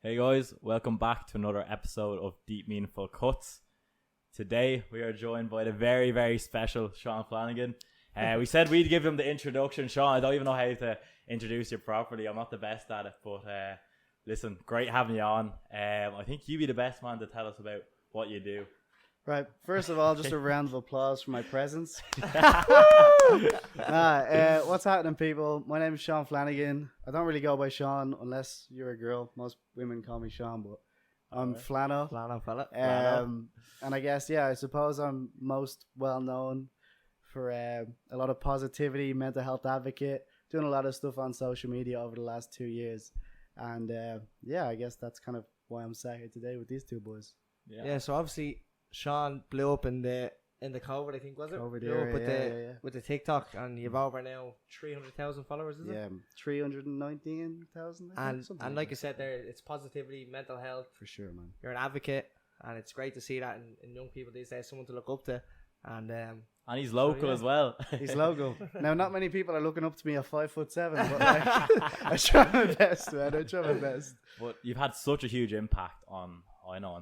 Hey guys, welcome back to another episode of Deep Meaningful Cuts. Today we are joined by the very, very special Sean Flanagan. We said we'd give him the introduction. Sean, I don't even know how to introduce you properly. I'm not the best at it, but listen, great having you on. I think you'd be the best man to tell us about what you do. Right, first of all, just a round of applause for my presence. What's happening, people? My name is Sean Flanagan. I don't really go by Sean unless you're a girl. Most women call me Sean, but I'm Flano. Flano fella. And I guess, I suppose I'm most well known for a lot of positivity, mental health advocate, doing a lot of stuff on social media over the last 2 years. And I guess that's kind of why I'm sat here today with these two boys. Yeah, so obviously Sean blew up in the COVID, I think, was it? COVID blew era, up with the TikTok, and you've over now 300,000 followers, is it? Yeah, 319,000. And like I said there, it's positivity, mental health. For sure, man. You're an advocate, and it's great to see that in young people these days, someone to look up to. And he's local as well. He's local. Now, not many people are looking up to me at 5'7", but I try my best, man. I try my best. But you've had such a huge impact on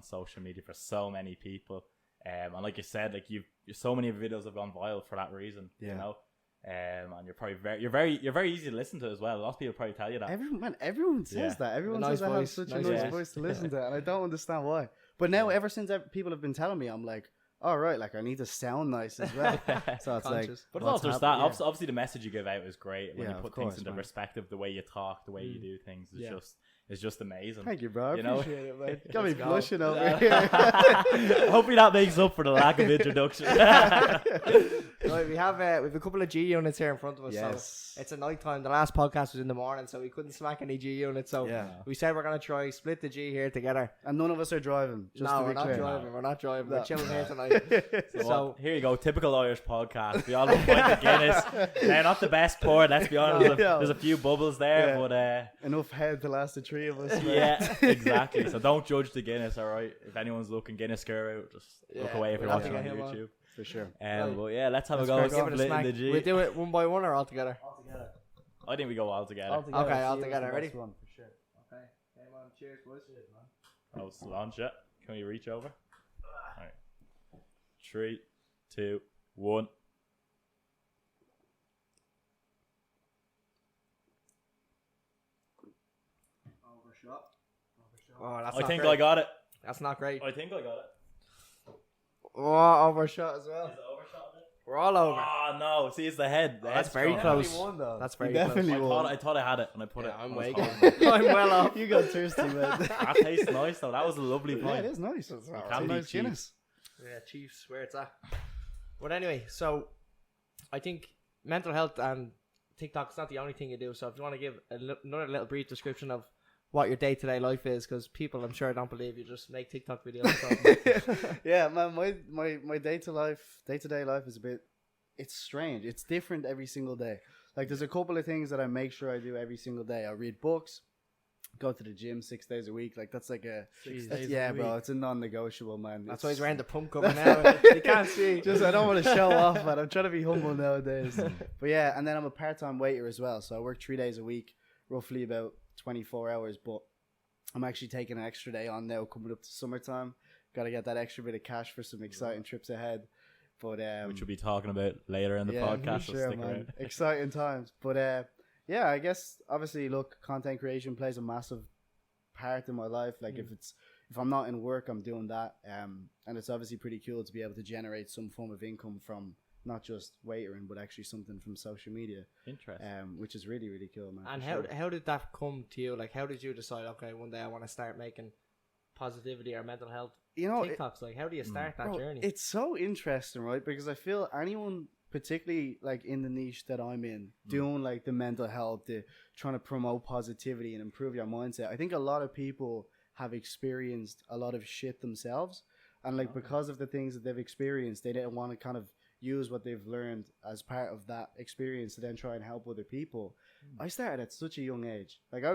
social media for so many people. And like you said, like so many videos have gone viral for that reason. Yeah. You know. And you're probably you're very easy to listen to as well. A lot of people probably tell you that. Everyone says that. Everyone says I have such a nice voice to listen to, and I don't understand why. But now, ever since people have been telling me, I'm like, all right, like I need to sound nice as well. So it's like, but it's also just that. Obviously, the message you give out is great when you put things into man. perspective. The way you talk, the way you do things is just amazing. Thank you, bro. I appreciate it, man. Got me Let's go. blushing over here. Hopefully that makes up for the lack of introduction. Right, we have a couple of G units here in front of us. Yes. So it's a night time. The last podcast was in the morning, so we couldn't smack any G units. So we said we're gonna try split the G here together. And none of us are driving. We're not driving. We're not driving. We're chilling here tonight. So here you go, typical Irish podcast. We all love pint of Guinness. They're not the best pour. Let's be honest. There's a few bubbles there, but enough head to last the three of us. Man. Yeah, exactly. So don't judge the Guinness. All right. If anyone's looking Guinness Guru, just look away if you're watching on YouTube. For sure. But yeah, let's have a go. Splitting the G. We do it one by one or all together? All together. I think we go all together. Okay, all together. Ready? One, for sure. Okay. Hey man, cheers, boys. Cheers, man. Oh, launch it. Can we reach over? All right. 3, 2, 1. Overshot. Oh, I think I got it. That's not great. I think I got it. Oh, overshot as well. Is it overshot then? We're all over. Oh no! See, it's the head. That's very close. That's very close. I thought I had it, and I put it. I'm way I'm well off. You got thirsty, man. That tastes nice though. That was a lovely Yeah, pint. it is nice. It's can be nice cheap. Guinness. Yeah, Chiefs, where it's at. But anyway, so I think mental health and TikTok is not the only thing you do. So if you want to give another little brief description of what your day-to-day life is, because people, I'm sure, don't believe you just make TikTok videos. Yeah, man, my day-to-day life is it's strange. It's different every single day. Like, there's a couple of things that I make sure I do every single day. I read books, go to the gym 6 days a week. Like, that's like bro, it's a non-negotiable, man. That's why he's wearing the pump cover now. You can't see. I don't want to show off, man. I'm trying to be humble nowadays. But yeah, and then I'm a part-time waiter as well. So I work 3 days a week, roughly about 24 hours, but I'm actually taking an extra day on now coming up to summertime. Got to get that extra bit of cash for some exciting trips ahead. But which we'll be talking about later in the podcast. Sure, stick man. around. Exciting times. But I guess obviously, look, content creation plays a massive part in my life. Like if I'm not in work, I'm doing that. And it's obviously pretty cool to be able to generate some form of income from not just waitering, but actually something from social media. Interesting. Which is really, really cool, man. And how did that come to you? Like, how did you decide, okay, one day I want to start making positivity or mental health TikToks? Like, how do you start that journey? It's so interesting, right? Because I feel anyone, particularly like in the niche that I'm in, doing like the mental health, trying to promote positivity and improve your mindset, I think a lot of people have experienced a lot of shit themselves. And like because of the things that they've experienced, they didn't want to kind of use what they've learned as part of that experience to then try and help other people. I started at such a young age. Like I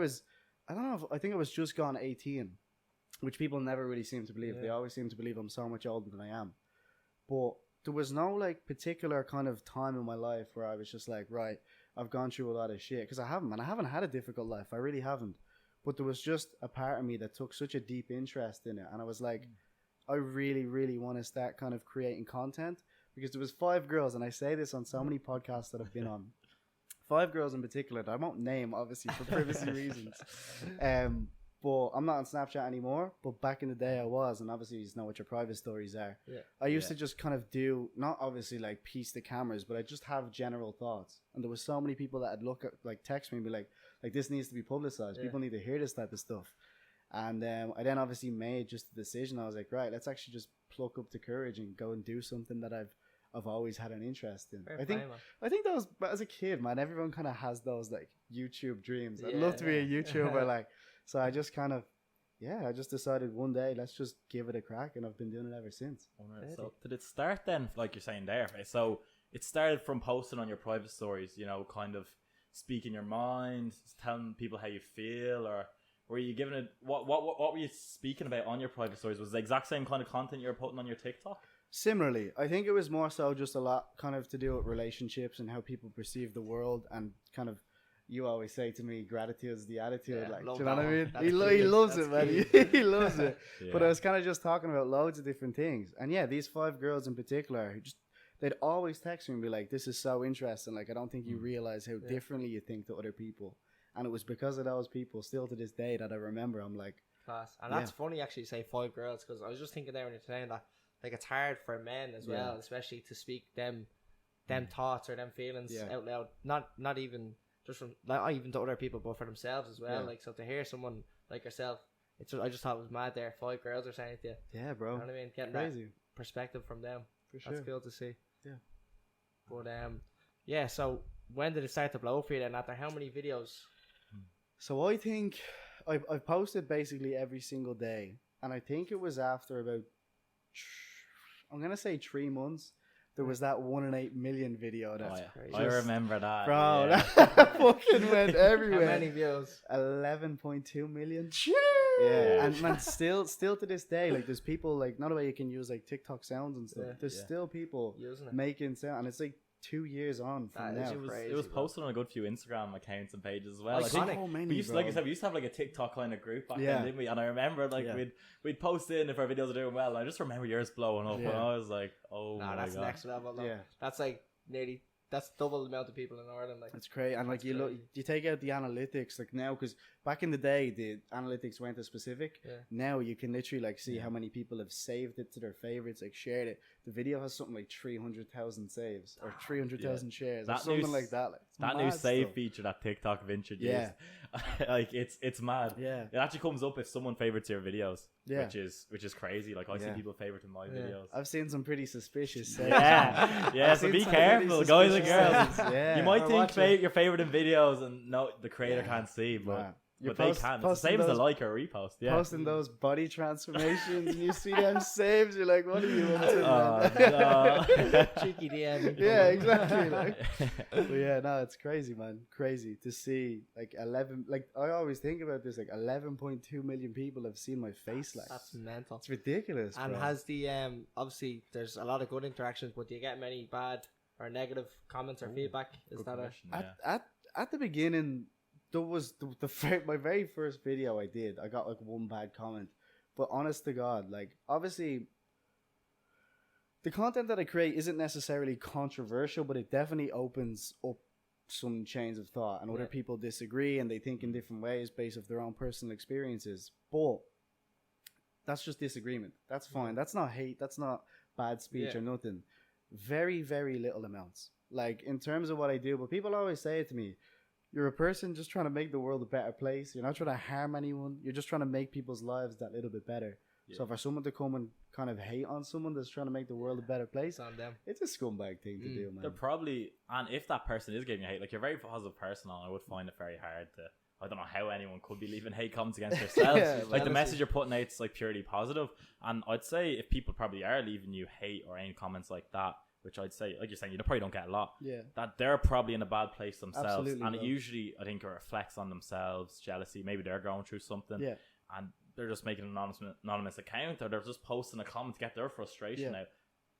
think I was just gone 18, which people never really seem to believe. They always seem to believe I'm so much older than I am. But there was no like particular kind of time in my life where I was just like, right, I've gone through a lot of shit. Because I haven't, man. I haven't had a difficult life. I really haven't. But there was just a part of me that took such a deep interest in it, and I was like, I really, really want to start kind of creating content, because there was 5 girls, and I say this on so many podcasts that I've been on. 5 girls in particular that I won't name, obviously, for privacy reasons. But I'm not on Snapchat anymore. But back in the day, I was, and obviously, you know what your private stories are. Yeah. I used to just kind of do, not obviously like piece the cameras, but I just have general thoughts. And there was so many people that would look at, like, text me and be like this needs to be publicized. Yeah. People need to hear this type of stuff. And I then obviously made just the decision. I was like, right, let's actually just pluck up the courage and go and do something that I've always had an interest in. I think that was, as a kid, man, everyone kind of has those like YouTube dreams. I'd love to be a YouTuber, like. So I just kind of, I just decided one day, let's just give it a crack, and I've been doing it ever since. Alright, so did it start then, like you're saying there? Right? So it started from posting on your private stories, you know, kind of speaking your mind, telling people how you feel, or were you giving it? What were you speaking about on your private stories? Was it the exact same kind of content you were putting on your TikTok? Similarly, I think it was more so just a lot kind of to do with relationships and how people perceive the world, and kind of. You always say to me, gratitude is the attitude. Yeah, like, do love you know what I mean? that He one. loves That's it, man. cute. He loves it. Yeah. But I was kind of just talking about loads of different things. And yeah, these 5 girls in particular, who they'd always text me and be like, this is so interesting. Like, I don't think you realize how differently you think to other people. And it was because of those people, still to this day, that I remember. I'm like, class. And that's funny, actually, say 5 girls, because I was just thinking there when you're saying that, like, it's hard for men as well, especially to speak them thoughts or them feelings out loud. Not even just from, not even to other people, but for themselves as well. Like, so to hear someone like yourself, I just thought it was mad there. 5 girls are saying it to you. yeah, bro. You know what I mean? Getting Crazy. that perspective from them. For sure. That's cool to see. Yeah. But so when did it start to blow for you then? After how many videos? So I think I've posted basically every single day. And I think it was after about, I'm going to say 3 months. There was that 1 in 8 million video. That's crazy. I remember that. Bro, yeah. that fucking went everywhere. How many views? 11.2 million. Yeah. And man, still to this day, like, there's people, like, not a way you can use like TikTok sounds and stuff. Yeah. There's still people Using it. making sound, and it's like 2 years on from That now. is It was posted on a good few Instagram accounts and pages as well. I Iconic. think So many, we used to, bro. like I said, we used to have like a TikTok kind of group back Yeah. then, didn't we? And I remember like we'd post in if our videos are doing well. And I just remember yours blowing up, and I was like, oh Nah, my that's god. next level though. Yeah. That's like that's double the amount of people in Ireland. Like, That's great. And like, That's you look, crazy. you take out the analytics like now, because back in the day the analytics weren't as specific. Yeah. Now you can literally like see how many people have saved it to their favorites, like shared it. The video has something like 300,000 saves or 300,000 shares or That something new like that. Like, it's That new mad save stuff. feature that TikTok have introduced, like it's mad. Yeah. It actually comes up if someone favorites your videos, Yeah. which is crazy. Like I see Yeah. people favoriting my videos. I've seen some pretty suspicious saves. Yeah, I've so seen be some pretty careful, guys and suspicious girls. saves. Yeah. You might Or think watch it. you're favoriting videos and no, the creator Yeah. can't see, but Nah. You but they can. It's the posting same as a those- like or a repost. Yeah. Posting those body transformations and you see them saves, you're like, what are you up to, Oh, man? cheeky DM. Yeah, exactly. Like, but yeah, no, it's crazy, man. Crazy to see like 11. Like, I always think about this. Like 11.2 million people have seen my face. Like, That's mental. it's ridiculous. And bro. has the obviously there's a lot of good interactions, but do you get many bad or negative comments or feedback? Is Good that question, at, yeah. at the beginning, there was my very first video I did. I got like one bad comment, but honest to God, like obviously. The content that I create isn't necessarily controversial, but it definitely opens up some chains of thought, and other people disagree and they think in different ways based off their own personal experiences. But that's just disagreement. That's fine. That's not hate. That's not bad speech or nothing. Very, very little amounts. Like in terms of what I do, but people always say it to me, you're a person just trying to make the world a better place. You're not trying to harm anyone. You're just trying to make people's lives that little bit better. Yeah. So for someone to come and kind of hate on someone that's trying to make the world a better place, it's on them? it's a scumbag thing to do, man. They're probably, and if that person is giving you hate, like you're a very positive person, and I would find it very hard to. I don't know how anyone could be leaving hate comments against themselves. Yeah, like the jealousy. message you're putting out is like purely positive, and I'd say if people probably are leaving you hate or any comments like that, which I'd say, like you're saying, you probably don't get a lot. Yeah. That they're probably in a bad place themselves, Absolutely, and it bro. usually I think it reflects on themselves, jealousy. Maybe they're going through something, Yeah. and they're just making an anonymous account, or they're just posting a comment to get their frustration Yeah. out.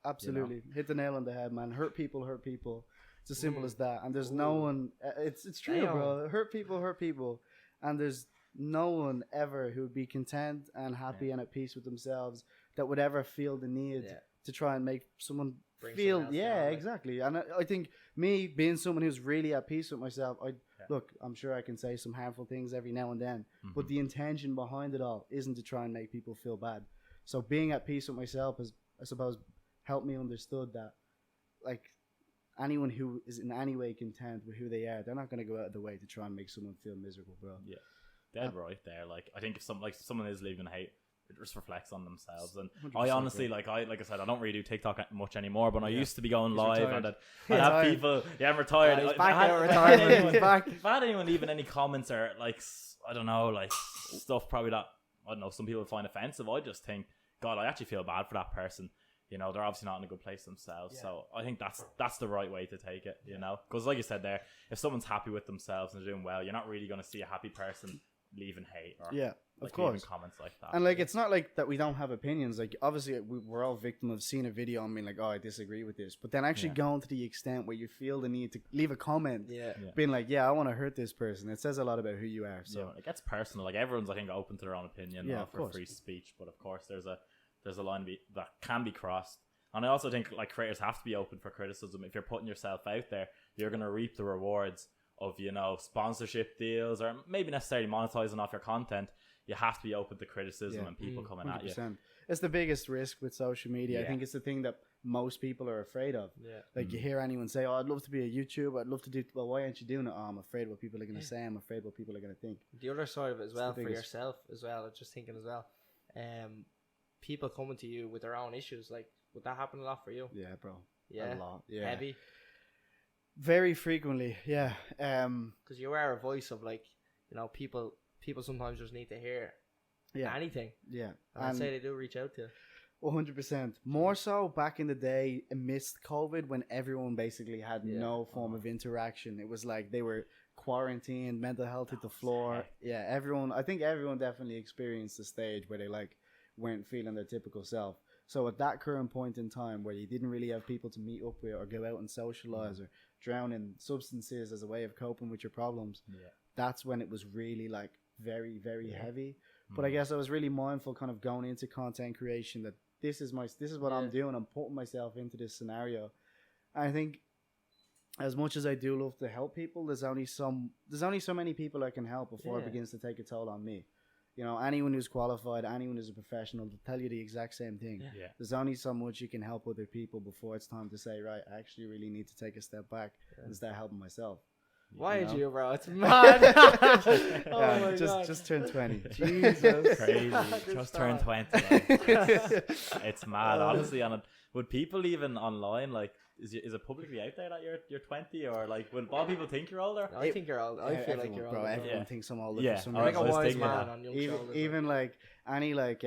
Absolutely. Hit the nail on the head, man. Hurt people, hurt people. It's as simple as that. And there's no one. It's true, Damn. bro. Hurt people, hurt people. And there's no one ever who would be content and happy and at peace with themselves that would ever feel the need to try and make someone Bring feel someone else down, like. exactly. And I think me being someone who's really at peace with myself, look, I'm sure I can say some harmful things every now and then, but the intention behind it all isn't to try and make people feel bad. So being at peace with myself has, I suppose, helped me understood that, like, anyone who is in any way content with who they are, they're not going to go out of the way to try and make someone feel miserable, bro. Yeah, dead right there. Like, I think if someone is leaving hate, it just reflects on themselves. And I honestly, like I said, I don't really do TikTok much anymore, but I used to be going live retired. and I'd have people. Yeah, I'm retired. He's If back I had- out of if I had retirement. He's back. If I had anyone leaving any comments or like I don't know, like stuff probably that I don't know, some people find offensive, I just think, God, I actually feel bad for that person. You know, they're obviously not in a good place themselves. Yeah. So I think that's the right way to take it, you know? Because like you said there, if someone's happy with themselves and they're doing well, you're not really going to see a happy person leaving hate or Yeah, like of course. leaving comments like that. And like, it's not like that we don't have opinions. Like, obviously, we're all victim of seeing a video and being like, "Oh, I disagree with this," but then actually going to the extent where you feel the need to leave a comment, being like, "Yeah, I want to hurt this person." It says a lot about who you are. So yeah, it gets personal. Like everyone's, I think, open to their own opinion. Yeah, For of course. free speech, but of course, there's a line that can be crossed. And I also think like creators have to be open for criticism. If you're putting yourself out there, you're going to reap the rewards of, you know, sponsorship deals or maybe necessarily monetizing off your content. You have to be open to criticism and people coming at you. 100%. It's the biggest risk with social media. I Yeah. think it's the thing that most people are afraid of. Yeah. Like, you hear anyone say, "Oh, I'd love to be a YouTuber. I'd love to do." Well, why aren't you doing it? "Oh, I'm afraid what people are going to say. I'm afraid what people are going to think." The other side of it as well, the for biggest. yourself as well, I'm just thinking as well, people coming to you with their own issues, like, would that happen a lot for you? Yeah, bro. Yeah. A lot. Yeah. Heavy? Very frequently. Yeah. Because you are a voice of, like, you know, people sometimes just need to hear Yeah. anything. Yeah. And I'd say they do reach out to you. 100%. More so back in the day amidst COVID when everyone basically had no form of interaction. It was like they were quarantined, mental health hit the floor. Yeah, I think everyone definitely experienced the stage where they like weren't feeling their typical self. So at that current point in time where you didn't really have people to meet up with or go out and socialize or drown in substances as a way of coping with your problems, that's when it was really like very, very heavy. But I guess I was really mindful kind of going into content creation that this is what I'm doing. I'm putting myself into this scenario. And I think as much as I do love to help people, there's only so many people I can help before it begins to take a toll on me. You know, anyone who's qualified, anyone who's a professional, will tell you the exact same thing. Yeah. There's only so much you can help other people before it's time to say, right, I actually really need to take a step back and start helping myself. Why You did know? you, bro? It's mad. Oh my God. Just turned 20. Jesus. Crazy. Just turned 20. Like. It's mad, honestly. And would people even online, like, is it publicly out there that you're 20, or like would a lot of people think you're older? I think you're old. I feel like you're old. Bro, everyone Yeah. thinks I'm older Yeah, for some I Like reason. a was wise thinking man that. on young even shoulders. even like any like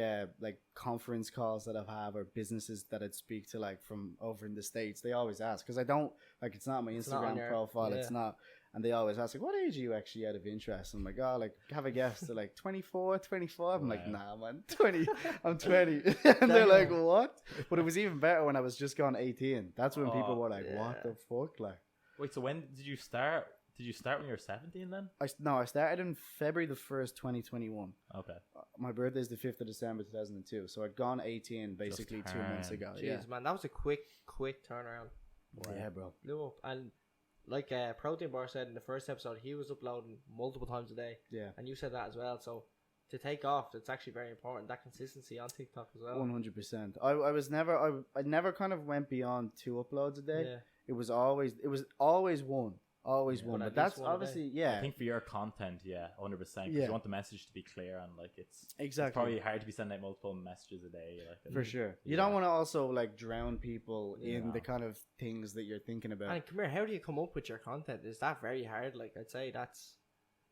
conference calls that I've had or businesses that I'd speak to like from over in the States, they always ask, because I don't like, it's not my It's not on Instagram your- profile, yeah. it's not, and they always ask like, what age are you actually out of interest? I'm like, oh, like have a guess. They're like 24, 25. I'm like, nah man, 20. I'm 20. And they're like, what? But it was even better when I was just gone 18. That's when people were like, what the fuck? Like, Wait, so when did you start? Did you start when you were 17 then? I started in February the 1st, 2021. Okay. My birthday is the 5th of December 2002, so I'd gone 18 basically 2 months turned. ago. Jeez, man, that was a quick turnaround. Yeah, bro. Blew up. And like Protein Bar said in the first episode, he was uploading multiple times a day. Yeah. And you said that as well. So to take off, it's actually very important. That consistency on TikTok as well. 100%. I never kind of went beyond 2 uploads a day. Yeah. It was always one. Always one. But But at that's least one a obviously, I think for your content, 100%. Because Yeah. you want the message to be clear and like it's exactly. probably hard to be sending out multiple messages a day. Like, For sure. You Yeah. don't want to also like drown people in Yeah. the kind of things that you're thinking about. And come here, how do you come up with your content? Is that very hard? Like, I'd say that's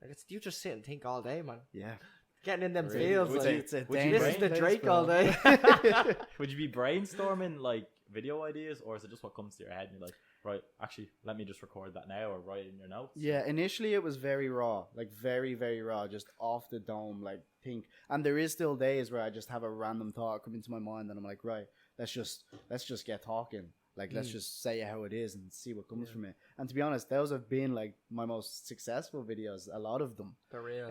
like, it's, you just sit and think all day, man. Yeah. Getting in them Really? fields. Would Like, you- It's a would you this dangerous is the place, Drake bro. all day. Would you be brainstorming like video ideas, or is it just what comes to your head and you're like, right, actually, let me just record that now, or write it in your notes? Yeah, initially it was very raw, like very, very raw, just off the dome, like think. And there is still days where I just have a random thought come into my mind, and I'm like, right, let's just get talking. Like, let's just say it how it is and see what comes from it. And to be honest, those have been like my most successful videos. A lot of them. They're real.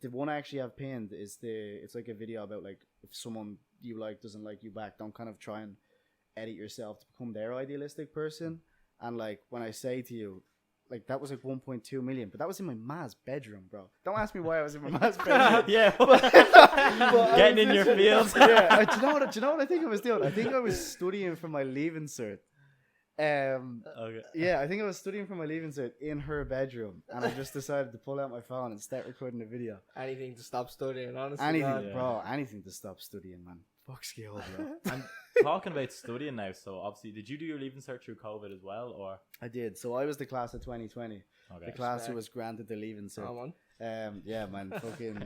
The one I actually have pinned is it's like a video about like if someone you like doesn't like you back, don't kind of try and edit yourself to become their idealistic person. And like when I say to you, like that was like 1.2 million, but that was in my ma's bedroom, bro. Don't ask me why I was in my ma's bedroom. Yeah, but getting in your fields. Yeah, do you know what I think I was doing? I think I was studying for my leaving cert. Okay. Yeah, I think I was studying for my leaving cert in her bedroom, and I just decided to pull out my phone and start recording the video. Anything to stop studying, honestly. Anything, bro. Anything to stop studying, man. Fuck school, bro. And talking about studying now, so obviously, did you do your leaving cert through COVID as well, or? I did. So I was the class of 2020. Okay. The class who was granted the leaving cert. Come on. Yeah, man. Fucking.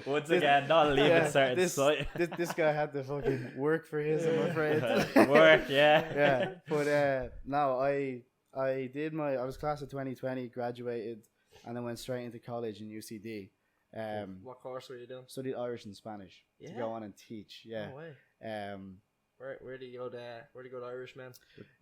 Once again, not a leaving cert. This guy had to fucking work for his, I'm afraid. Work, yeah. Yeah, but no, I did I was class of 2020, graduated, and then went straight into college in UCD. What course were you doing? Studied Irish and Spanish to go on and teach. Yeah. No way. Where do you go to Irish, man?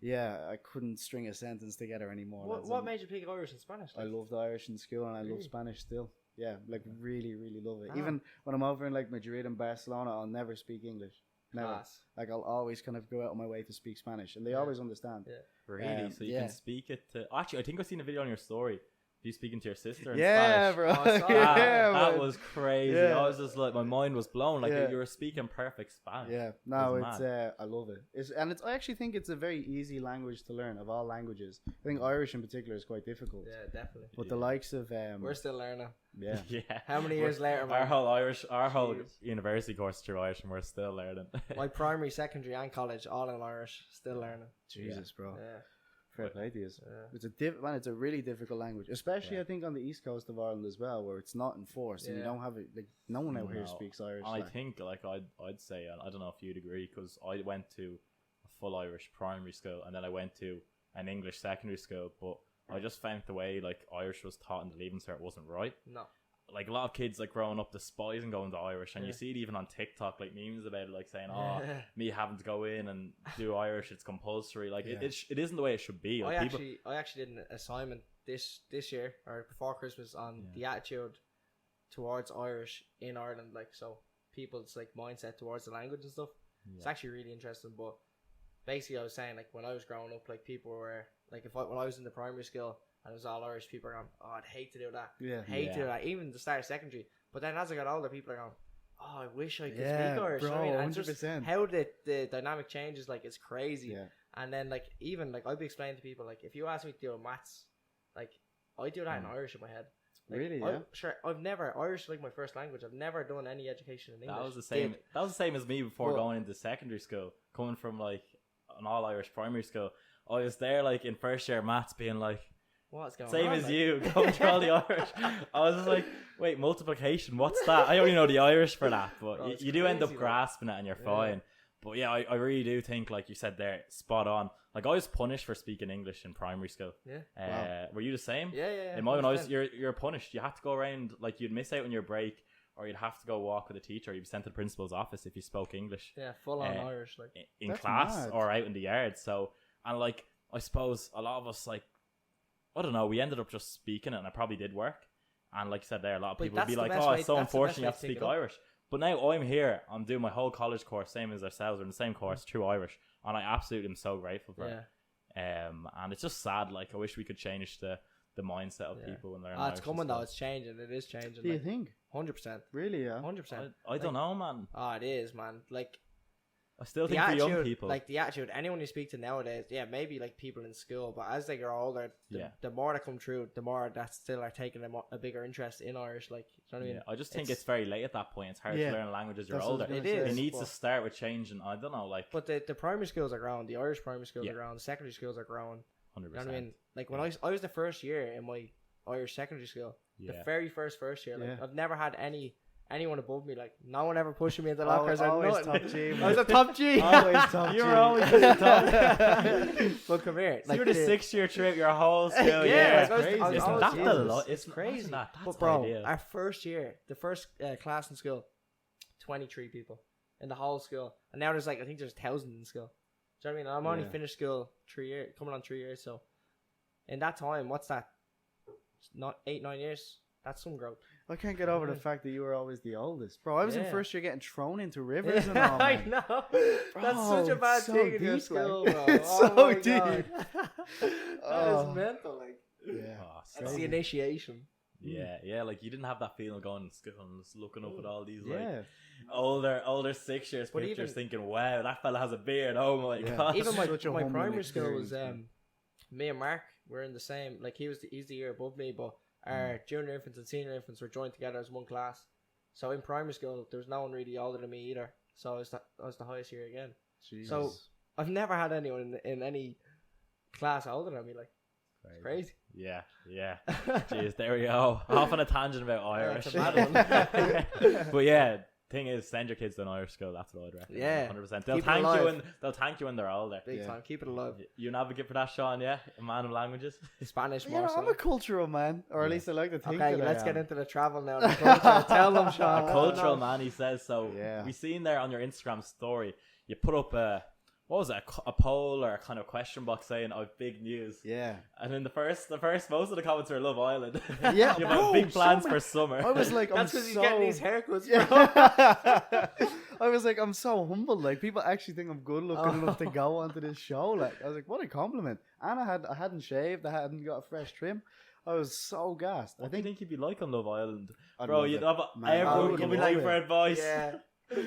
Yeah, I couldn't string a sentence together anymore. What made you pick Irish and Spanish? I loved Irish in school and I love Spanish still. Yeah, like really, really love it. Ah. Even when I'm over in like Madrid and Barcelona, I'll never speak English. Never. Class. Like I'll always kind of go out of my way to speak Spanish, and they always understand. Yeah. Really? So you can speak it to. Actually, I think I've seen a video on your story. You speaking to your sister in Yeah, Spanish. bro. Oh, Yeah, that man. was crazy. Yeah. I was just like, my mind was blown. Like Yeah. you were speaking perfect Spanish. Yeah, no, It was it's mad. I love it. I actually think it's a very easy language to learn of all languages. I think Irish in particular is quite difficult. Yeah, definitely. But the likes of We're still learning. yeah, Yeah. How many years later, man? Our whole Jeez. university course through Irish, and we're still learning. My primary, secondary, and college all in Irish. Still learning. Jesus, bro. Yeah. Fair play to you. Yeah. It's a really difficult language, especially Yeah. I think on the east coast of Ireland as well, where it's not enforced and you Yeah. don't have it. Like no one out here No. speaks Irish. I like. think like I'd say I don't know if you'd agree, because I went to a full Irish primary school and then I went to an English secondary school, but I just found the way like Irish was taught in the leaving cert wasn't right. No. Like a lot of kids like growing up despising going to Irish, and Yeah. you see it even on TikTok, like memes about it, like saying, "Oh, Yeah. me having to go in and do Irish, it's compulsory." Like Yeah. it isn't the way it should be. Like I actually did an assignment this year or before Christmas on the attitude towards Irish in Ireland, like so people's like mindset towards the language and stuff. It's actually really interesting. But basically, I was saying like when I was growing up, like people were like when I was in the primary school and it was all Irish, people are going, "Oh, I'd hate to do that. Yeah. Hate to do Yeah. that." Even the start of secondary. But then as I got older, people are going, "Oh, I wish I could Yeah, speak Irish." bro, You know what I mean? And just 100%. how the dynamic changes, like it's crazy. Yeah. And then like even like I'd be explaining to people like if you ask me to do maths, like I do that in Irish in my head. Like, Really, yeah? I've never Irish is like my first language. I've never done any education in English. That was the same. Did. That was the same as me before Well- going into secondary school. Coming from like an all Irish primary school, I was there like in first year maths, being like, What's going same on? as Like, you, going through all the Irish. I was just like, wait, multiplication, what's that? I only know the Irish for that, but Bro, it's you do end up crazy, like. grasping it and you're fine. But yeah, I really do think, like you said there, spot on. Like I was punished for speaking English in primary school. Yeah. Wow. Were you the same? Yeah. In my when I was, 100%. you're punished. You have to go around, like you'd miss out on your break, or you'd have to go walk with a teacher, or you'd be sent to the principal's office if you spoke English Yeah, full on Uh, Irish. Like in That's class mad. or out in the yard. So, and like I suppose a lot of us, like I don't know, we ended up just speaking it, and it probably did work. And like you said there, a lot of But people would be that's the like, best "Oh, way- it's so that's the unfortunate best you way have to to pick speak it up." Irish." But now I'm here, I'm doing my whole college course, same as ourselves, we're in the same course through Irish, and I absolutely am so grateful for yeah. it. And it's just sad. Like I wish we could change the mindset of people when they're in It's Irish and coming though. stuff. It's changing. It is changing. Do you think? 100%. Really? Yeah. 100%. I don't know, man. Oh, it is, man. Like I still the think for attitude, young people, like the attitude. Anyone you speak to nowadays, yeah, maybe like people in school, but as they grow older, the more they come through, the more that still are taking a bigger interest in Irish. Like, you know what I mean? I just think it's very late at that point. It's hard Yeah. to learn a language as you're That's what I older. was It gonna is. It say. needs to but- start with changing. I don't know, like But the primary schools are growing, the Irish primary schools Yeah. are growing, the secondary schools are growing. 100%. You know what I mean? Like when I was the first year in my Irish secondary school, the Yeah. very first year. Like Yeah. I've never had anyone above me. Like no one ever pushing me into the Always, lockers or always nothing. top G. I was a top G. Always top G. You were always at the top. But come here, So you were the 6 year trip, your whole school. Yeah, Yeah, like, I was crazy. always- Isn't I was that the always- lot? It's crazy. Isn't that's But bro, ideal. our first year, the first class in school, 23 people in the whole school, and now there's like I think there's 1,000 in school. Do you know what I mean? I'm only Yeah. finished school 3 years, coming on 3 years. So in that time, what's that? Not 8-9 years. That's some growth. I can't get over the Yeah. fact that you were always the oldest, bro. I was in Yeah. first year getting thrown into rivers and all. I Man. know. That's Bro, such a bad so thing in your deep, school, like. bro. It's Oh so my deep. God. That Oh. is mental. Like Yeah. Oh, so that's the crazy. initiation. yeah, like you didn't have that feeling going to school and just looking up at all these like Yeah. older 6 years But pictures, even- thinking, "Wow, that fella has a beard." Oh my Yeah. god! Even my Such a humbling primary school was experience, me and Mark were in the same. Like he's the year above me, but our junior infants and senior infants were joined together as one class. So in primary school, there was no one really older than me either. So I was the highest year again. Jesus. So I've never had anyone in any class older than me. Like it's crazy. Yeah. Jeez, there we go. Off on a tangent about Irish. it's a mad one. But yeah, thing is, send your kids to an Irish school. That's what I'd recommend. Yeah. 100%. They'll Keep it thank you alive. when they're older. Big Yeah. time. Keep it alive. You an advocate for that, Sean? Yeah, a man of languages. Spanish you more know, so. I'm a cultural man, or at Yeah. least I like to think. Okay, that let's I get am. into the travel now. The culture. Tell them, A Sean. cultural No. man, he says. So Yeah. we seen there on your Instagram story, you put up what was it, a poll or a kind of question box saying, "I've big news." Yeah. And then the first, most of the comments were Love Island. Yeah, you bro, have big so plans many- for summer. I was like, That's I'm because he's so... getting these haircuts, bro. Yeah. I was like, I'm so humbled. Like, people actually think I'm good looking enough to go onto this show. Like, I was like, what a compliment. And I hadn't shaved. I hadn't got a fresh trim. I was so gassed. What do you think you'd be like on Love Island? I'd Bro, love you'd it. have Man, I everyone would coming love like it. for advice. Yeah.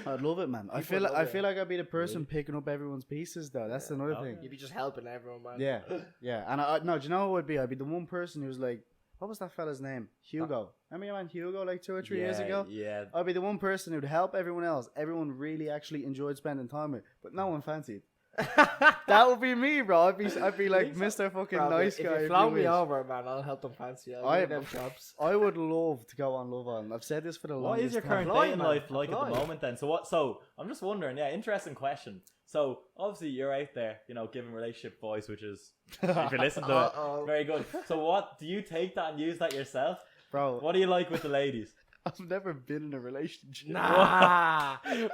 I'd love it, man. I People love I it. feel like I'd be the person picking up everyone's pieces, though. That's another Oh, thing. You'd be just helping everyone, man. Yeah, yeah. And no, do you know what it would be? I'd be the one person who's like, what was that fella's name? Hugo. Remember your man Hugo like 2 or 3 years ago? Yeah. I'd be the one person who'd help everyone else. Everyone really actually enjoyed spending time with, but no one fancied. That would be me, bro. I'd be like Mr. fucking Bro, nice if guy. you if flow you me wish. over, man, I'll help them fancy. I'll I- give them jobs. I would love to go on Love Island. I've said this for the What longest is your time. current Apply, dating man. life like at Apply. the moment then? So I'm just wondering, yeah, interesting question. So obviously you're out there, giving relationship voice, which is, if you listen to Uh-oh. it, very good. So what, do you take that and use that yourself? Bro, What do you like with the ladies? I've never been in a relationship. Nah. Man,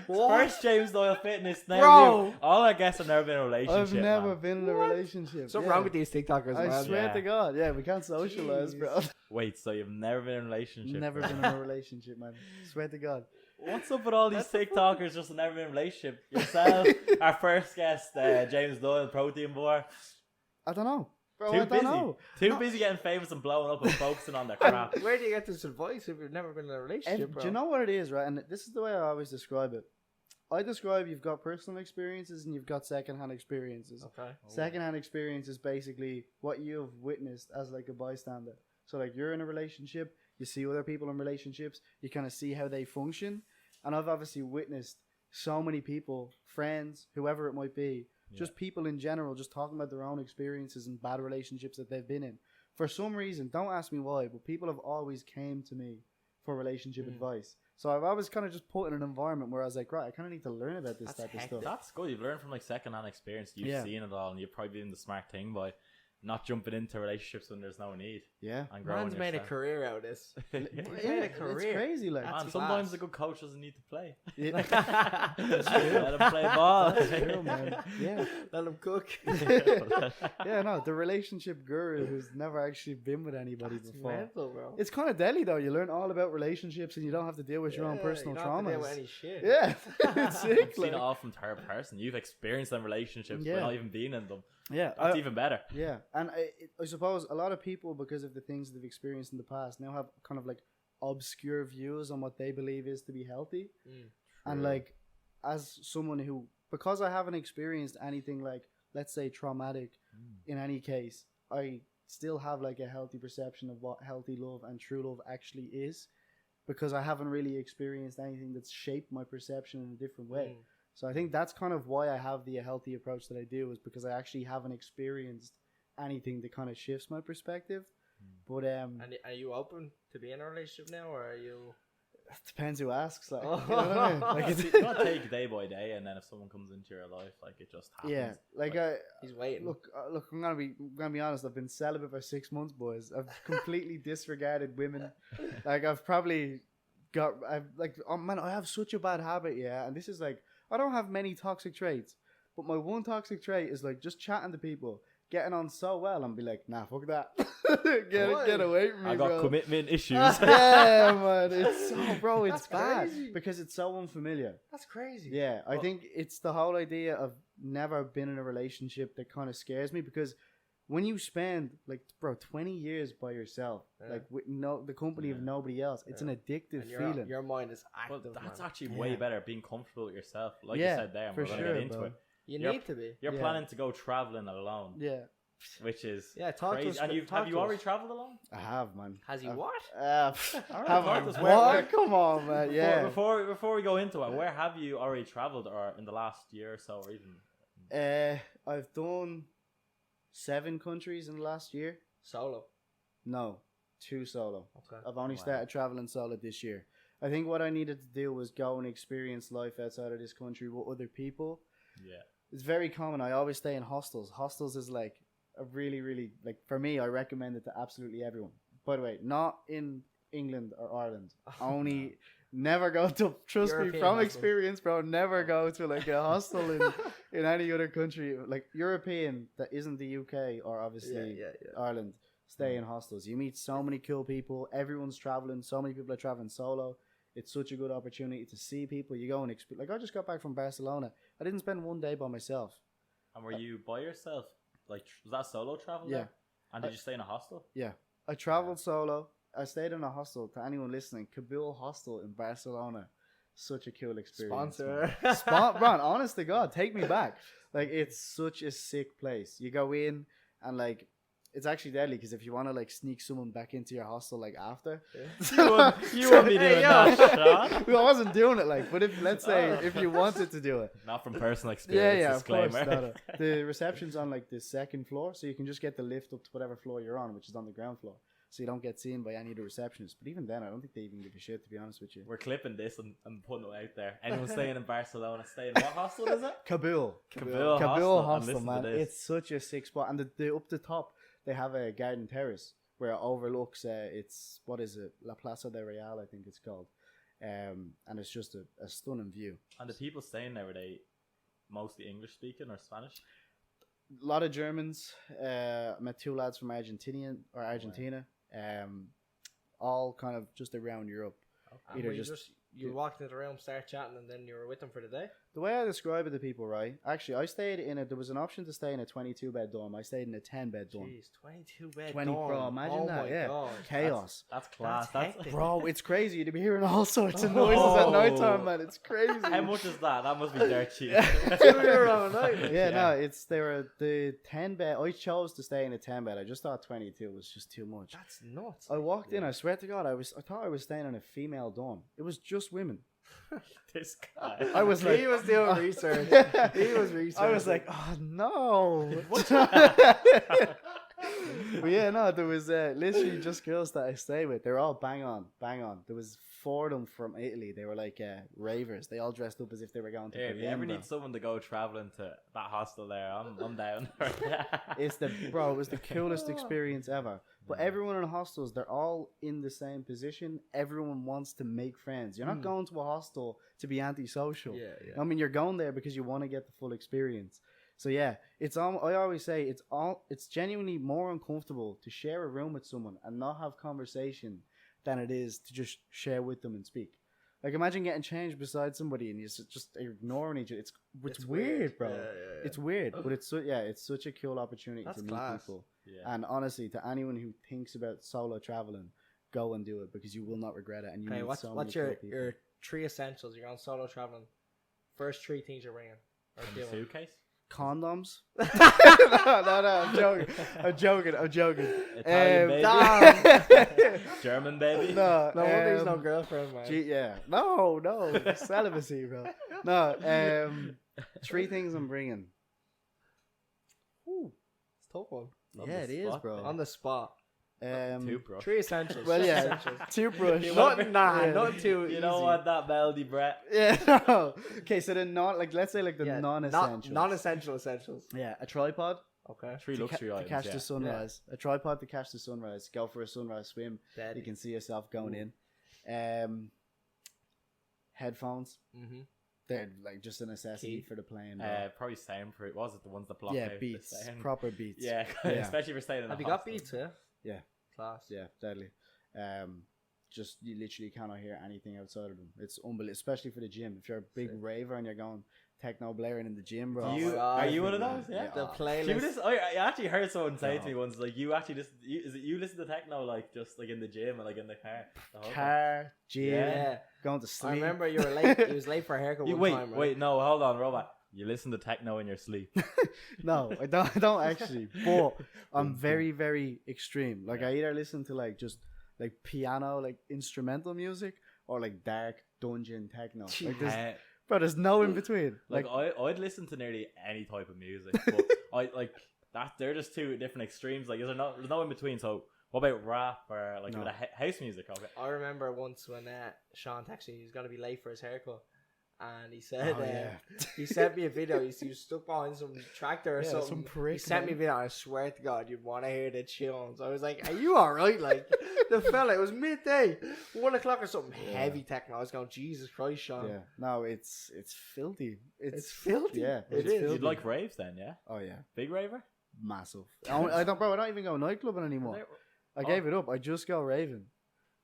What? first James Doyle Fitness, now Bro. you. All our guests have never been in a relationship, I've never man. been in a relationship. Something Yeah. wrong with these TikTokers, I man. swear Yeah. to God. Yeah, we can't socialize, Jeez. bro. Wait, so you've never been in a relationship? Never bro? been in a relationship, man. Swear to God. What's up with all these TikTokers just never been in a relationship? Yourself, our first guest, James Doyle, Protein Bar. I don't know. Bro, Too I don't busy. know. Too No. busy getting famous and blowing up and focusing on their crap. Where do you get this advice if you've never been in a relationship, bro? Do you know what it is, right? And this is the way I always describe it. I describe you've got personal experiences and you've got secondhand experiences. Okay. Secondhand experience is basically what you've witnessed as like a bystander. So like you're in a relationship, you see other people in relationships, you kind of see how they function. And I've obviously witnessed so many people, friends, whoever it might be, just people in general, just talking about their own experiences and bad relationships that they've been in. For some reason, don't ask me why, but people have always came to me for relationship advice. So I've always kind of just put in an environment where I was like, right, I kind of need to learn about this That's type of hectic. stuff. That's good. You've learned from like secondhand experience. You've Yeah. seen it all, and you've probably been the smart thing by not jumping into relationships when there's no need Yeah. and growing Man's made a yourself. career out of this. Yeah, made a it's career. crazy, like. Man, That's sometimes class. a good coach doesn't need to play. Yeah. Let him play ball. That's true, man. Yeah. Let them cook. Yeah, no, the relationship guru who's never actually been with anybody It's before. mental, bro. It's kind of deadly, though. You learn all about relationships and you don't have to deal with your own personal you don't have to deal traumas. with any shit. Yeah, it's sick. You've seen Like. it all from third person. You've experienced them relationships, Yeah. but not even been in them. Yeah, That's even better. yeah, and I suppose a lot of people, because of the things they've experienced in the past, now have kind of like obscure views on what they believe is to be healthy. And like, as someone who, because I haven't experienced anything like, let's say, traumatic in any case, I still have like a healthy perception of what healthy love and true love actually is, because I haven't really experienced anything that's shaped my perception in a different way. So I think that's kind of why I have the healthy approach that I do, is because I actually haven't experienced anything that kind of shifts my perspective. But And are you open to be in a relationship now, or are you? it depends who asks. Like, Oh. you know what I mean? Like, You gotta take day by day, and then if someone comes into your life, like it just happens. yeah, like He's waiting. look, I'm gonna be honest. I've been celibate for 6 months, boys. I've completely disregarded women. Like I've probably man, I have such a bad habit. Yeah, and this is like, I don't have many toxic traits, But my one toxic trait is like just chatting to people, getting on so well, and be like, nah, fuck that. get away from me, I got bro. commitment issues. Yeah, man. It's so, bro, it's That's bad crazy. because it's so unfamiliar. That's crazy. Yeah, I think it's the whole idea of never been in a relationship that kind of scares me because when you spend like, bro, 20 years by yourself, like with the company of nobody else, it's an addictive And feeling. your mind is Well, active. that's man. actually way better, being comfortable with yourself. Like Yeah, you said there, and for we're going to sure, get into bro. it. You You're- need to be. You're Yeah. planning to go traveling alone, Yeah, which is Yeah, talk to crazy. us. And Talk have you to already us. traveled alone? I have, man. Has he I've- what? Have talk I to us. what? Come on, man. Yeah. Before we go into it, where have you already traveled, or in the last year or so, or even? I've done 7 countries in the last year. Solo. No, 2 solo. Okay. I've only Wow. started traveling solo this year. I think what I needed to do was go and experience life outside of this country with other people. Yeah. It's very common. I always stay in hostels. Hostels is like a really, really, like, for me, I recommend it to absolutely everyone. By the way, not in England or Ireland. Only never go to, trust me, European from hostels. experience, bro, never go to like a hostel in any other country. Like European that isn't the UK or obviously Yeah. Ireland, stay in hostels. You meet so many cool people. Everyone's traveling. So many people are traveling solo. It's such a good opportunity to see people. You go and like I just got back from Barcelona. I didn't spend one day by myself. And were you by yourself? Like, was that solo travel? Yeah. There? And did you stay in a hostel? Yeah, I traveled solo. I stayed in a hostel. To anyone listening, Kabul Hostel in Barcelona. Such a cool experience. Sponsor. Bro, honest to God, take me back. Like, it's such a sick place. You go in and like, it's actually deadly because if you want to like sneak someone back into your hostel like after, You won't be doing that, Sean. Well, I wasn't doing it like, but if let's say if you wanted to do it, Not from personal experience. yeah, of disclaimer. course. No. The reception's on like the second floor, so you can just get the lift up to whatever floor you're on, which is on the ground floor, so you don't get seen by any of the receptionists. But even then, I don't think they even give a shit, to be honest with you. We're clipping this and putting it out there. Anyone staying in Barcelona, stay in what hostel is it? Kabul Kabul Hostel, Hostel, and man. listen to this. It's such a sick spot, and the up the top they have a garden terrace where it overlooks. It's what is it? La Plaza de Real, I think it's called. And it's just a stunning view. And the people staying there, were they mostly English speaking or Spanish? A lot of Germans. Met 2 lads from Argentina. All kind of just around Europe. And Either were you just- you walked into the room, started chatting, and then you were with them for the day? The way I describe it to people, right? Actually, I stayed in there was an option to stay in a 22 bed dorm. I stayed in a 10 bed dorm. Jeez, 22 bed 20, dorm. bro, imagine oh that, my yeah. God. Chaos. That's class. That's hectic. Bro, it's crazy. You'd be hearing all sorts of noises at night time, man. It's crazy. How much is that? That must be dirt cheap. €2 a night. Yeah, Yeah. no, they were the 10 bed. I chose to stay in a 10 bed. I just thought 22 was just too much. That's nuts. I walked in, I swear to God, I thought I was staying in a female dorm. It was just women. This guy. I was like, He was doing research. He was researching. I was like, oh no. But yeah, no, there was literally just girls that I stay with. They were all bang on. There was 4 of them from Italy. They were like ravers. They all dressed up as if they were going to Yeah, if you Berlin, ever bro. need someone to go traveling to that hostel there, I'm down. It was the coolest experience ever. But everyone in hostels, they're all in the same position. Everyone wants to make friends. You're not going to a hostel to be antisocial. Yeah. I mean, you're going there because you want to get the full experience. So yeah, I always say it's genuinely more uncomfortable to share a room with someone and not have conversation than it is to just share with them and speak. Like, imagine getting changed beside somebody and you're just ignoring each other. It's weird, bro. Yeah. It's weird, but it's such a cool opportunity That's to meet class. people. Yeah. And honestly, to anyone who thinks about solo traveling, go and do it because you will not regret it. And you Okay, meet what's so many what's cool your people. your 3 essentials? You're on solo traveling. First 3 things you're bringing. Or In the doing. suitcase? Condoms? no, I'm joking. Italian baby? Damn. German baby? No, No wonder he's no girlfriend, man. yeah, no, celibacy, bro. No, 3 things I'm bringing. Ooh, it's a tough one. On Yeah, the it is, spot, bro. then. On the spot. Toothbrush. 3 essentials. Well, yeah, Essentials. toothbrush. Nothing, Yeah. not too You don't easy. want that melody, Brett. Yeah, no. Okay, so the let's say like the Yeah, non-essentials. Non-essential essentials. Yeah, a tripod. Okay. 3 luxury to items, catch yeah. the sunrise. A tripod to catch the sunrise. Go for a sunrise swim. Dead. You can see yourself going in. Headphones. Mm-hmm. They're like just a necessity Key. for the playing. Bro. Probably soundproof. Was it the ones that block Yeah, out beats, the sound? proper beats. Yeah, Yeah. especially for staying in Have the you got hostel. beats? Yeah. Yeah. Class. Yeah, deadly. Just you literally cannot hear anything outside of them. It's unbelievable, especially for the gym. If you're a big Sick. raver and you're going techno blaring in the gym, bro. Oh You, my God. are you one of those? Yeah. The oh, Do you playlist. listen, I actually heard someone say to No. me once, like, you actually listen. Is it you listen to techno like just like in the gym and like in the car? The whole time? Car, gym, Yeah. going to sleep. I remember you were late. He was late for a haircut You, one wait, time. Right? wait, no, hold on, Robot. You listen to techno in your sleep. No, I don't actually. But I'm very, very extreme. Like I either listen to like just like piano, like instrumental music, or like dark dungeon techno. Like there's no in between. Like I'd listen to nearly any type of music, but I like that. They're just two different extremes. Like, there's no in between. So, what about rap or like No. a bit of house music? Okay. I remember once when Sean texted me, he was gonna be late for his haircut, and he said, Oh, yeah. he sent me a video. He was stuck behind some tractor or Yeah, something. some prick, he sent me a man. video. And I swear to God, you'd want to hear the tunes. I was like, "Are you all right?" Like the fella, it was midday, 1 o'clock or something. Yeah. Heavy techno. I was going, Jesus Christ, Sean. Yeah. No, it's filthy. It's filthy. Yeah, It it's is. filthy. You'd like raves then, yeah? Oh yeah, Big raver? massive. I don't, bro. I don't even go nightclubbing anymore. I gave it up. I just go raving.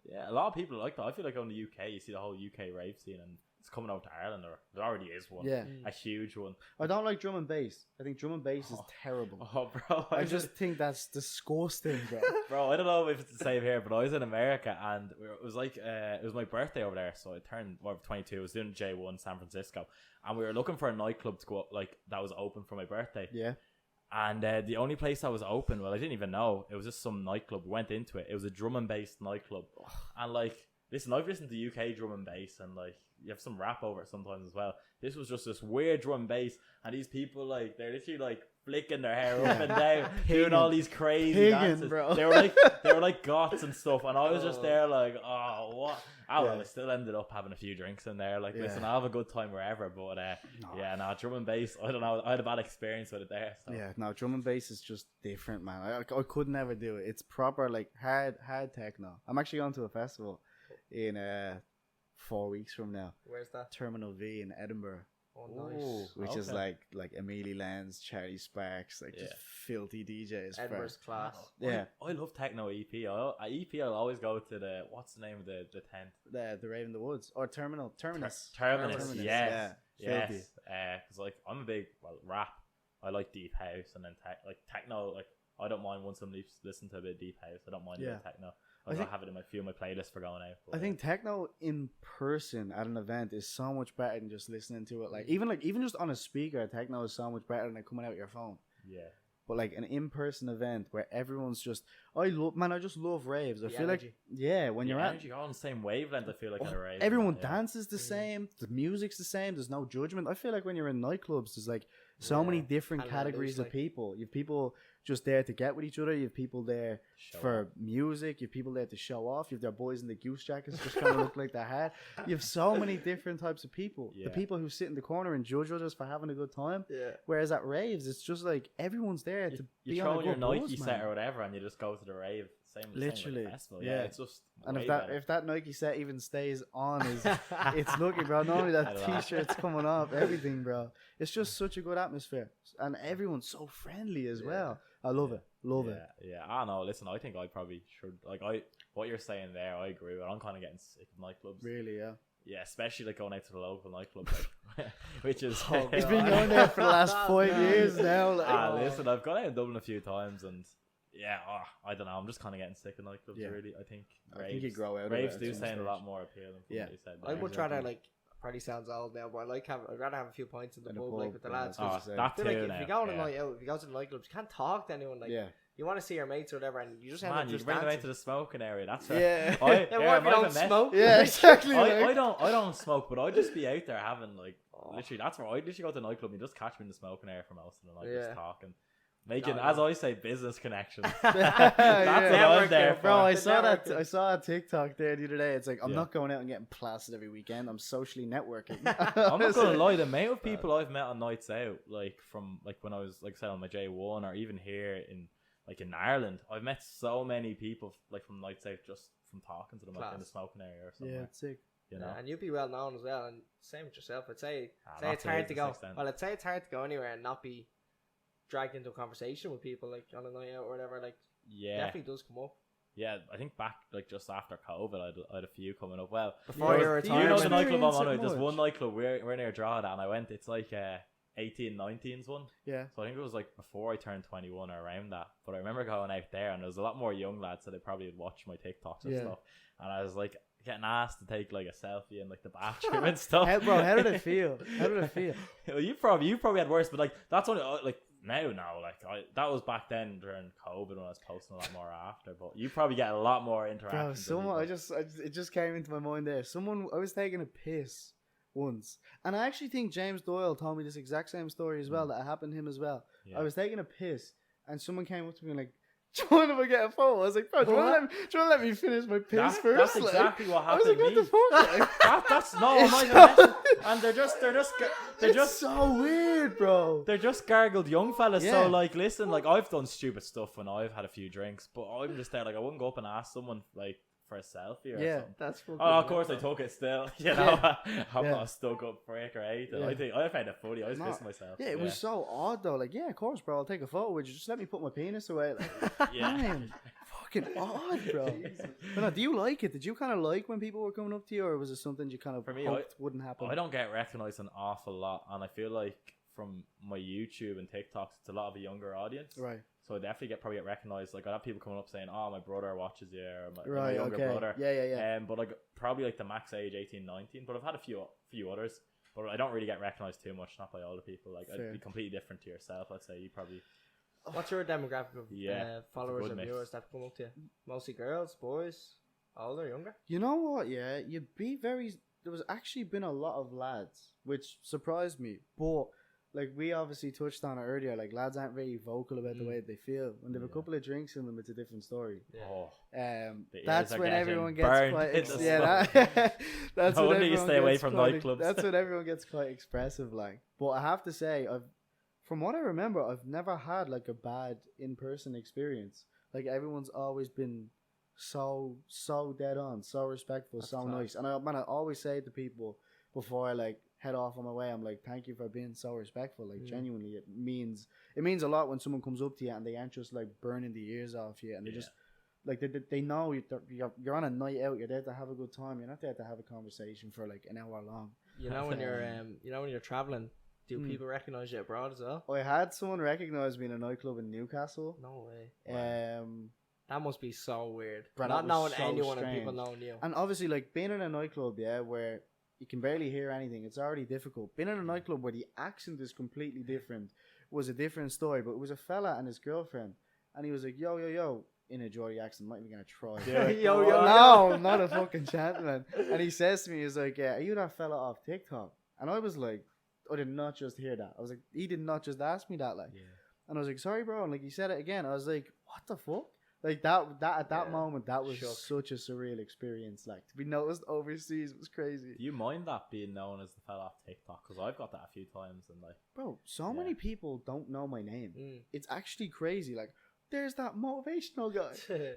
Yeah, a lot of people like that. I feel like on the UK, you see the whole UK rave scene, and it's coming out to Ireland, or there already is one. Yeah. A huge one. I don't like drum and bass. I think drum and bass is terrible. Oh, bro. I just think that's disgusting, bro. Bro, I don't know if it's the same here, but I was in America, and it was like, it was my birthday over there, so I turned 22. I was doing J1 San Francisco, and we were looking for a nightclub to go up, like, that was open for my birthday. Yeah. And the only place that was open, well, I didn't even know. It was just some nightclub. We went into it. It was a drum and bass nightclub. And, like, listen, I've listened to UK drum and bass, and, like, you have some rap over it sometimes as well. This was just this weird drum and bass, and these people, like, they're literally, like, flicking their hair up and down, doing all these crazy Higgin', dances. bro. They were like goths and stuff, and I was just there, like, oh, what? Oh, well, Yeah. I still ended up having a few drinks in there. Like, Yeah. listen, I have a good time wherever, but yeah, no, drum and bass, I don't know. I had a bad experience with it there. So. Yeah, no, drum and bass is just different, man. I could never do it. It's proper, like, hard techno. I'm actually going to a festival in 4 weeks from now. Where's that? Terminal V in Edinburgh, Oh, Ooh. nice. which is Okay. like Amelie Lenz, Charlie Sparks, like just Yeah. filthy DJs. bro. Edinburgh's class. Yeah, I love techno EP. I'll always go to the, what's the name of the tent? the Rave in the Woods or Terminus. Terminus. Terminus, Yes. yeah. Filthy. Yes. Because like I'm a big rap. I like deep house, and then techno. Like I don't mind once I'm listen to a bit of deep house. I don't mind a bit of techno. I think- have it in my few of my playlists for going out. But, I think techno in person at an event is so much better than just listening to it. Like even just on a speaker, techno is so much better than it coming out your phone. yeah. But like an in-person event where everyone's just, I just love raves. I The feel energy. like when The you're at, energy, all on the same wavelength. I feel like in a rave. everyone yeah. dances the same, the music's the same. There's no judgment. I feel like when you're in nightclubs, there's like so many different And let categories loose, of like- people. You have people just there to get with each other. You have people there Show for off. music. You have people there to show off. You have their boys in the goose jackets just kind of look like they had. You have so many different types of people. Yeah. The people who sit in the corner and judge others for having a good time. Yeah. Whereas at raves, it's just like everyone's there to You be throw on a on your good Nike buzz, set man. or whatever, and you just go to the rave. Same Literally, with the festival. yeah. It's just And way if that better. if that Nike set even stays on, it's looking, bro. Not only I that don't know. t-shirt's coming off, everything, bro. It's just such a good atmosphere, and everyone's so friendly as well. I love it, love it. Yeah. I don't know. Listen, I think I probably should. Like, what you're saying there, I agree with. I'm kind of getting sick of nightclubs. Really, yeah. Yeah, especially like going out to the local nightclub, like, which is. Oh, He's God. been going there for the last 5 years now. Like, Listen, I've gone out in Dublin a few times, and yeah, I don't know. I'm just kind of getting sick of nightclubs. Yeah. Really, I think I think you grow out of raves it at do some sound a stage. lot more appealing. From Yeah. what you said I there. would rather Exactly. like probably sounds old now, but I'd rather have a few pints in the In a pub, pub, like with the yeah, lads. that's what 'cause you say. that I feel like too if now, you go on a yeah. night out, if you go to the nightclubs, you can't talk to anyone. Like yeah, you want to see your mates or whatever, and you just end Man, up you just bring them out dancing. to the smoking area. That's yeah, I, Yeah, yeah, what if I you might don't have met- smoke? yeah, exactly. I like. don't smoke, but I'd just be out there having like Oh. literally. That's where I'd literally go to the nightclub and you just catch me in the smoking area for most of the night, Yeah. just talking, making, No, as no. I say, business connections. Yeah. That's what I'm there for. Bro, I The saw that. networking. I saw a TikTok there the other day. It's like I'm Yeah. not going out and getting plastered every weekend. I'm socially networking. I'm not gonna lie, the amount of people I've met on nights out, like from like when I was like I said on my J1 or even here in Ireland, I've met so many people like from nights out just from talking to them like in the Class. smoking area or something. Yeah, it's sick. you know. And you'd be well known as well, and same with yourself. I'd say Not it's to hard to this go. extent. Well, I'd say it's hard to go anywhere and not be dragged into a conversation with people like on a night out or whatever. Like, Yeah, definitely does come up. yeah. I think back like just after COVID, I had a few coming up. Well, Before there your was- retirement. you know the nightclub I'm Experience on. it There's much? one nightclub we're near Drogheda, and I went. It's like 18, 19's one. Yeah. So I think it was like before I turned 21 or around that. But I remember going out there, and there was a lot more young lads, so they probably would watch my TikToks and Yeah. stuff. And I was like getting asked to take like a selfie in like the bathroom and stuff. How did it feel? How did it feel? Well, you probably had worse, but like that's only like now. That was back then during COVID when I was posting a lot more after. But you probably get a lot more interaction. Bro, someone, it just came into my mind there. I was taking a piss once, and I actually think James Doyle told me this exact same story as well. That happened to him as well. Yeah. I was taking a piss, and someone came up to me and like, "Do you mind if I get a photo?" I was like, "Bro, do you want to let me finish my piss first?" That's Like, exactly what I was happened like, to "What me. the fuck?" That's no, It's I'm so- not even messing. And they're It's just so weird, bro. they're just gargled young fellas. Yeah. So like, listen, like I've done stupid stuff when I've had a few drinks, but I'm just there like I wouldn't go up and ask someone like for a selfie or Yeah, something. That's fucking Oh, of course I nuts, took it still. You know, I'm Yeah. not a stuck up prick or anything. Yeah. I found it funny. I was No. pissing myself. Yeah, it was so odd though. Like, yeah, of course, bro. I'll take a photo with you. Just let me put my penis away. Like, Yeah. man, fucking odd, bro. But no, do you like it? Did you kind of like when people were coming up to you, or was it something you kind of For me, hoped wouldn't happen? I don't get recognized an awful lot, and I feel like from my YouTube and TikToks, it's a lot of a younger audience. Right. So I definitely probably get recognized. Like I have people coming up saying, "Oh, my brother watches you," or my Right. younger Okay. brother. Yeah. But like probably like the max age 18, 19. But I've had a few others. But I don't really get recognized too much. Not by all the people. Like Fair. I'd be completely different to yourself. I'd say you probably. What's your demographic of Yeah, followers good and mix. viewers that come up to you? Mostly girls, boys, older, younger? You know what? Yeah, you'd be very. There was actually been a lot of lads, which surprised me. But like we obviously touched on it earlier, like lads aren't very vocal about the way they feel. When they have a Yeah. couple of drinks in them, it's a different story. Yeah. Oh, The That's ears are when getting everyone gets burned quite in the that's No when wonder you everyone stay away gets from quite nightclubs. That's when everyone gets quite expressive, like. But I have to say, from what I remember, I've never had like a bad in-person experience. Like everyone's always been so dead on, so respectful, That's so class. nice. And I always say to people before I like head off on my way, I'm like, thank you for being so respectful. Like genuinely, it means a lot when someone comes up to you and they aren't just like burning the ears off you, and they just like they know you're on a night out. You're there to have a good time. You're not there to have a conversation for like an hour long. You know when you're traveling, do people recognize you abroad as well? I had someone recognize me in a nightclub in Newcastle. No way. That must be so weird. Bro, Not that was knowing so anyone and people strange. knowing you. And obviously, like being in a nightclub, where you can barely hear anything, it's already difficult. Being in a nightclub where the accent is completely different was a different story. But it was a fella and his girlfriend, and he was like, "Yo, yo, yo," in a Geordie accent. I'm not even gonna try. Yo, yo, No, not a fucking chance, man. And he says to me, he's like, "Are you that fella off TikTok?" And I was like, I did not just hear that. I was like, he did not just ask me that, like. Yeah. And I was like, sorry, bro. And like he said it again. I was like, what the fuck? Like that at that Yeah. moment, that was Shook. such a surreal experience. Like to be noticed overseas was crazy. Do you mind that being known as the fella off TikTok? Because I've got that a few times, and like, Bro, so Yeah. many people don't know my name. Mm. It's actually crazy. Like, there's that motivational guy.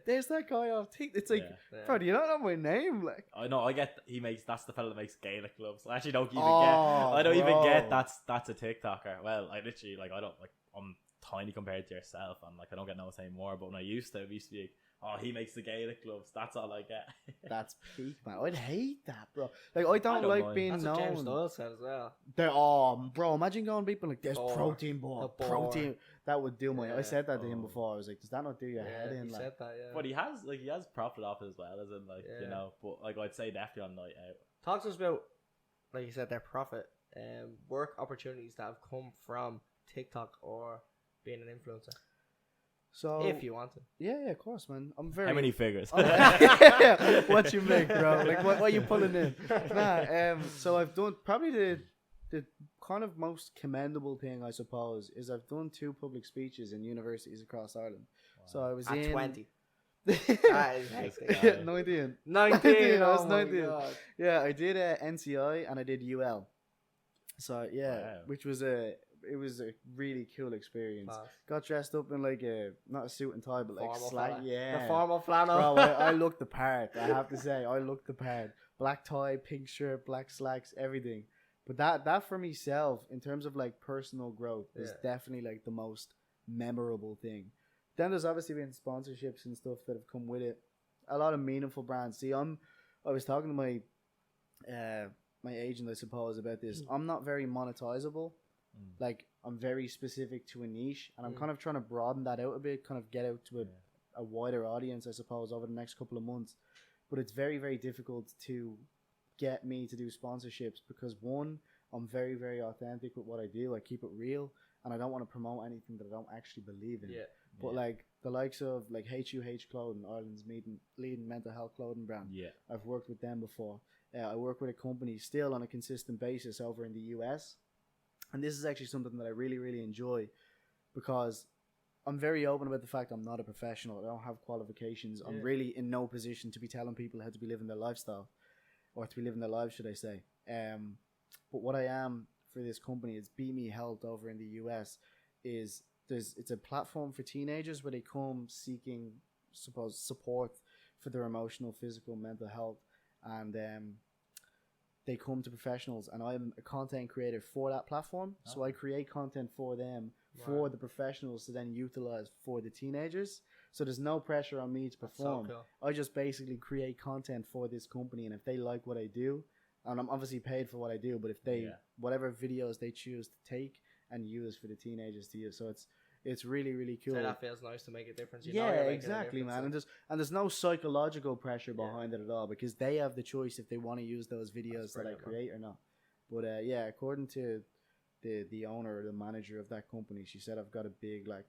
There's that guy off TikTok. It's like, yeah. bro, do you don't know my name? Like, I know I get that's the fella that makes Gaelic gloves. I actually don't even Oh, get. I don't even bro. get that's a TikToker. Well, I literally like I don't like I'm tiny compared to yourself, and like I don't get noticed anymore. But when I used to, it used to be, oh, he makes the Gaelic gloves. That's all I get. that's peak, man. I'd hate that, bro. Like, I don't don't like mind. being That's what James known. Doyle said as well. They're bro, imagine going to people like there's Bore. protein bar, A bore. protein. That would do my. I Yeah. said that to him Oh. before. I was like, does that not do your head Yeah, in? he Like, said that, yeah. But he has profit off it as well, as in like Yeah. you know. But like I'd say definitely on night out. Talk to us about, like you said, their profit, work opportunities that have come from TikTok or being an influencer. so If you want to. yeah, of course, man. I'm very. How many figures? What you make, bro? Like what you pulling in? Nah. So I've done probably the kind of most commendable thing, I suppose, is I've done 2 public speeches in universities across Ireland. So I was At in 20. that is hectic. guy. 19. 19. I was Oh my 19. God. Yeah, I did NCI and I did UL. So yeah, Wow. which was it was a really cool experience. Class. Got dressed up in like not a suit and tie, but like Formal slack. fella. Yeah, The formal flannel. bro, I looked the part. I have to say, I looked the part. black tie, pink shirt, black slacks, everything. But that for myself, in terms of like personal growth, is definitely like the most memorable thing. Then there's obviously been sponsorships and stuff that have come with it. A lot of meaningful brands. See, I was talking to my my agent, I suppose, about this. I'm not very monetizable. Like, I'm very specific to a niche, and I'm kind of trying to broaden that out a bit, kind of get out to a wider audience, I suppose, over the next couple of months. But it's very, very difficult to get me to do sponsorships because, one, I'm very, very authentic with what I do. I keep it real, and I don't want to promote anything that I don't actually believe in. But like the likes of like HUH Clothing, Ireland's leading mental health clothing brand. I've worked with them before. I work with a company still on a consistent basis over in the US. And this is actually something that I really, really enjoy because I'm very open about the fact I'm not a professional. I don't have qualifications. I'm really in no position to be telling people how to be living their lifestyle or to be living their lives, should I say. But what I am for this company is Be Me Health over in the US is it's a platform for teenagers where they come seeking support for their emotional, physical, mental health, and they come to professionals, and I'm a content creator for that platform. So I create content for them, for the professionals to then utilize for the teenagers. So there's no pressure on me to perform. So cool. I just basically create content for this company, and if they like what I do, and I'm obviously paid for what I do, but if they whatever videos they choose to take and use for the teenagers to use, so it's really, really cool. So that feels nice to make a difference. Exactly, man. And there's no psychological pressure behind it at all because they have the choice if they want to use those videos that I create or not. But according to the owner or the manager of that company, she said I've got a big like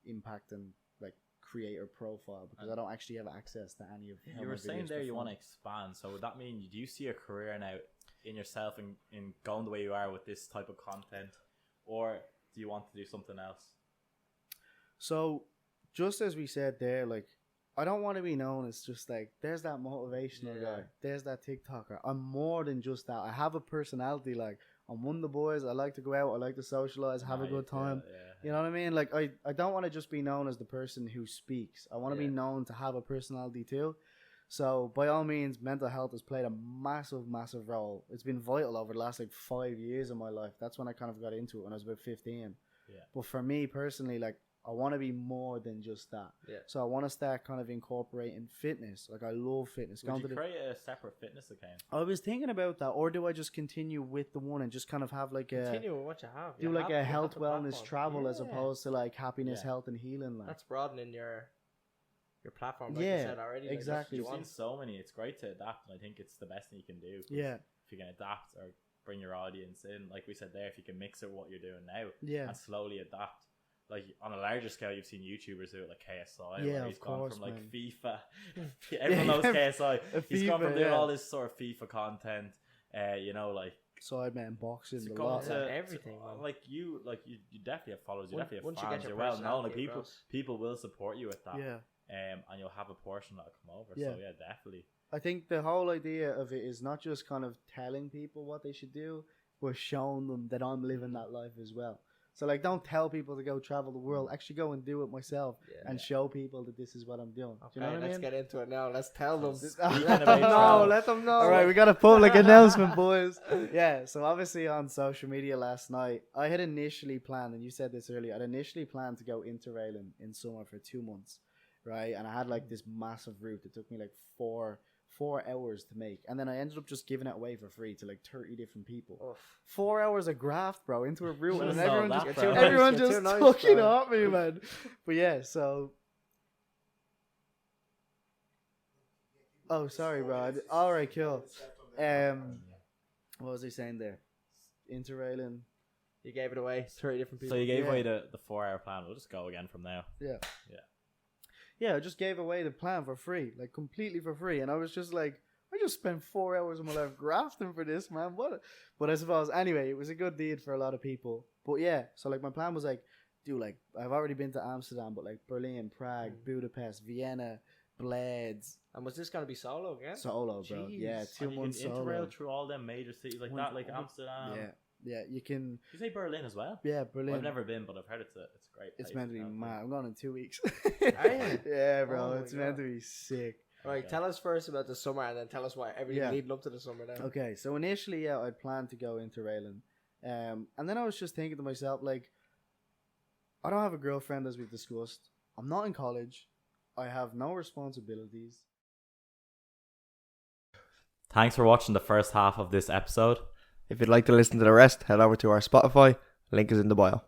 impact and like creator profile because I don't actually have access to any of. You were saying there you want to expand, so would that mean do you see a career now in yourself in going the way you are with this type of content, or do you want to do something else? So, just as we said there, like, I don't want to be known as just like, there's that motivational guy, there's that TikToker. I'm more than just that. I have a personality, like, I'm one of the boys. I like to go out. I like to socialize, have a good time. You know what I mean? Like, I don't want to just be known as the person who speaks. I want to be known to have a personality too. So, by all means, mental health has played a massive, massive role. It's been vital over the last, like, 5 years of my life. That's when I kind of got into it when I was about 15. But for me personally, like, I want to be more than just that. So I want to start kind of incorporating fitness. Like, I love fitness. Would you create a separate fitness account? I was thinking about that. Or do I just continue with the one and just kind of have like continue with what you have. Do like a health, wellness, travel as opposed to like happiness, health, and healing. Like. That's broadening your platform, like you said already. Exactly. You've seen so many. It's great to adapt, and I think it's the best thing you can do. If you can adapt or bring your audience in, like we said there, if you can mix it with what you're doing now and slowly adapt. Like, on a larger scale, you've seen YouTubers do it, like KSI, where he's gone from, like, FIFA. Everyone knows KSI. He's gone from doing all this sort of FIFA content, you know, like... Sideman boxing, to go to everything. You definitely have followers, you definitely have fans, you're well known. Like, people will support you with that. And you'll have a portion that'll come over. So, yeah, definitely. I think the whole idea of it is not just kind of telling people what they should do, but showing them that I'm living that life as well. So, like, don't tell people to go travel the world. Actually go and do it myself and show people that this is what I'm doing. Okay, do you know what let's get into it now. Let's tell them. Let them know. All right, we got a public announcement, boys. Yeah, so obviously on social media last night, I had initially planned, and you said this earlier, I'd initially planned to go interrailing in summer for 2 months, right? And I had, like, this massive route that took me, like, 4 hours to make, and then I ended up just giving it away for free to like 30 different people. 4 hours of graft, bro, into a route, and everyone just fucking at me, man. But yeah, so sorry, bro. All right, cool. What was I saying there? Interrailing. You gave it away 30 different people. So you gave away the 4 hour plan. We'll just go again from now. Yeah, I just gave away the plan for free, like completely for free. And I was just like, I just spent 4 hours of my life grafting for this, man. But I suppose, anyway, it was a good deed for a lot of people. But yeah, so like my plan was like, I've already been to Amsterdam, but like Berlin, Prague, Budapest, Vienna, Blades. And was this going to be solo again? Solo, bro. Jeez. Yeah, 2 months solo. You can interrail through all them major cities like that, like Amsterdam. Yeah, you can. You say Berlin as well? Yeah, Berlin. Well, I've never been, but I've heard it's a great place. It's meant to be mad. I'm going in 2 weeks. Are you? Yeah, bro. It's meant to be sick. Right, Okay. tell us first about the summer, and then tell us why everything Yeah. leading up to the summer. Then. Okay, so initially, yeah, I'd planned to go into Raylan. And then I was just thinking to myself, like, I don't have a girlfriend, as we've discussed. I'm not in college. I have no responsibilities. Thanks for watching the first half of this episode. If you'd like to listen to the rest, head over to our Spotify. Link is in the bio.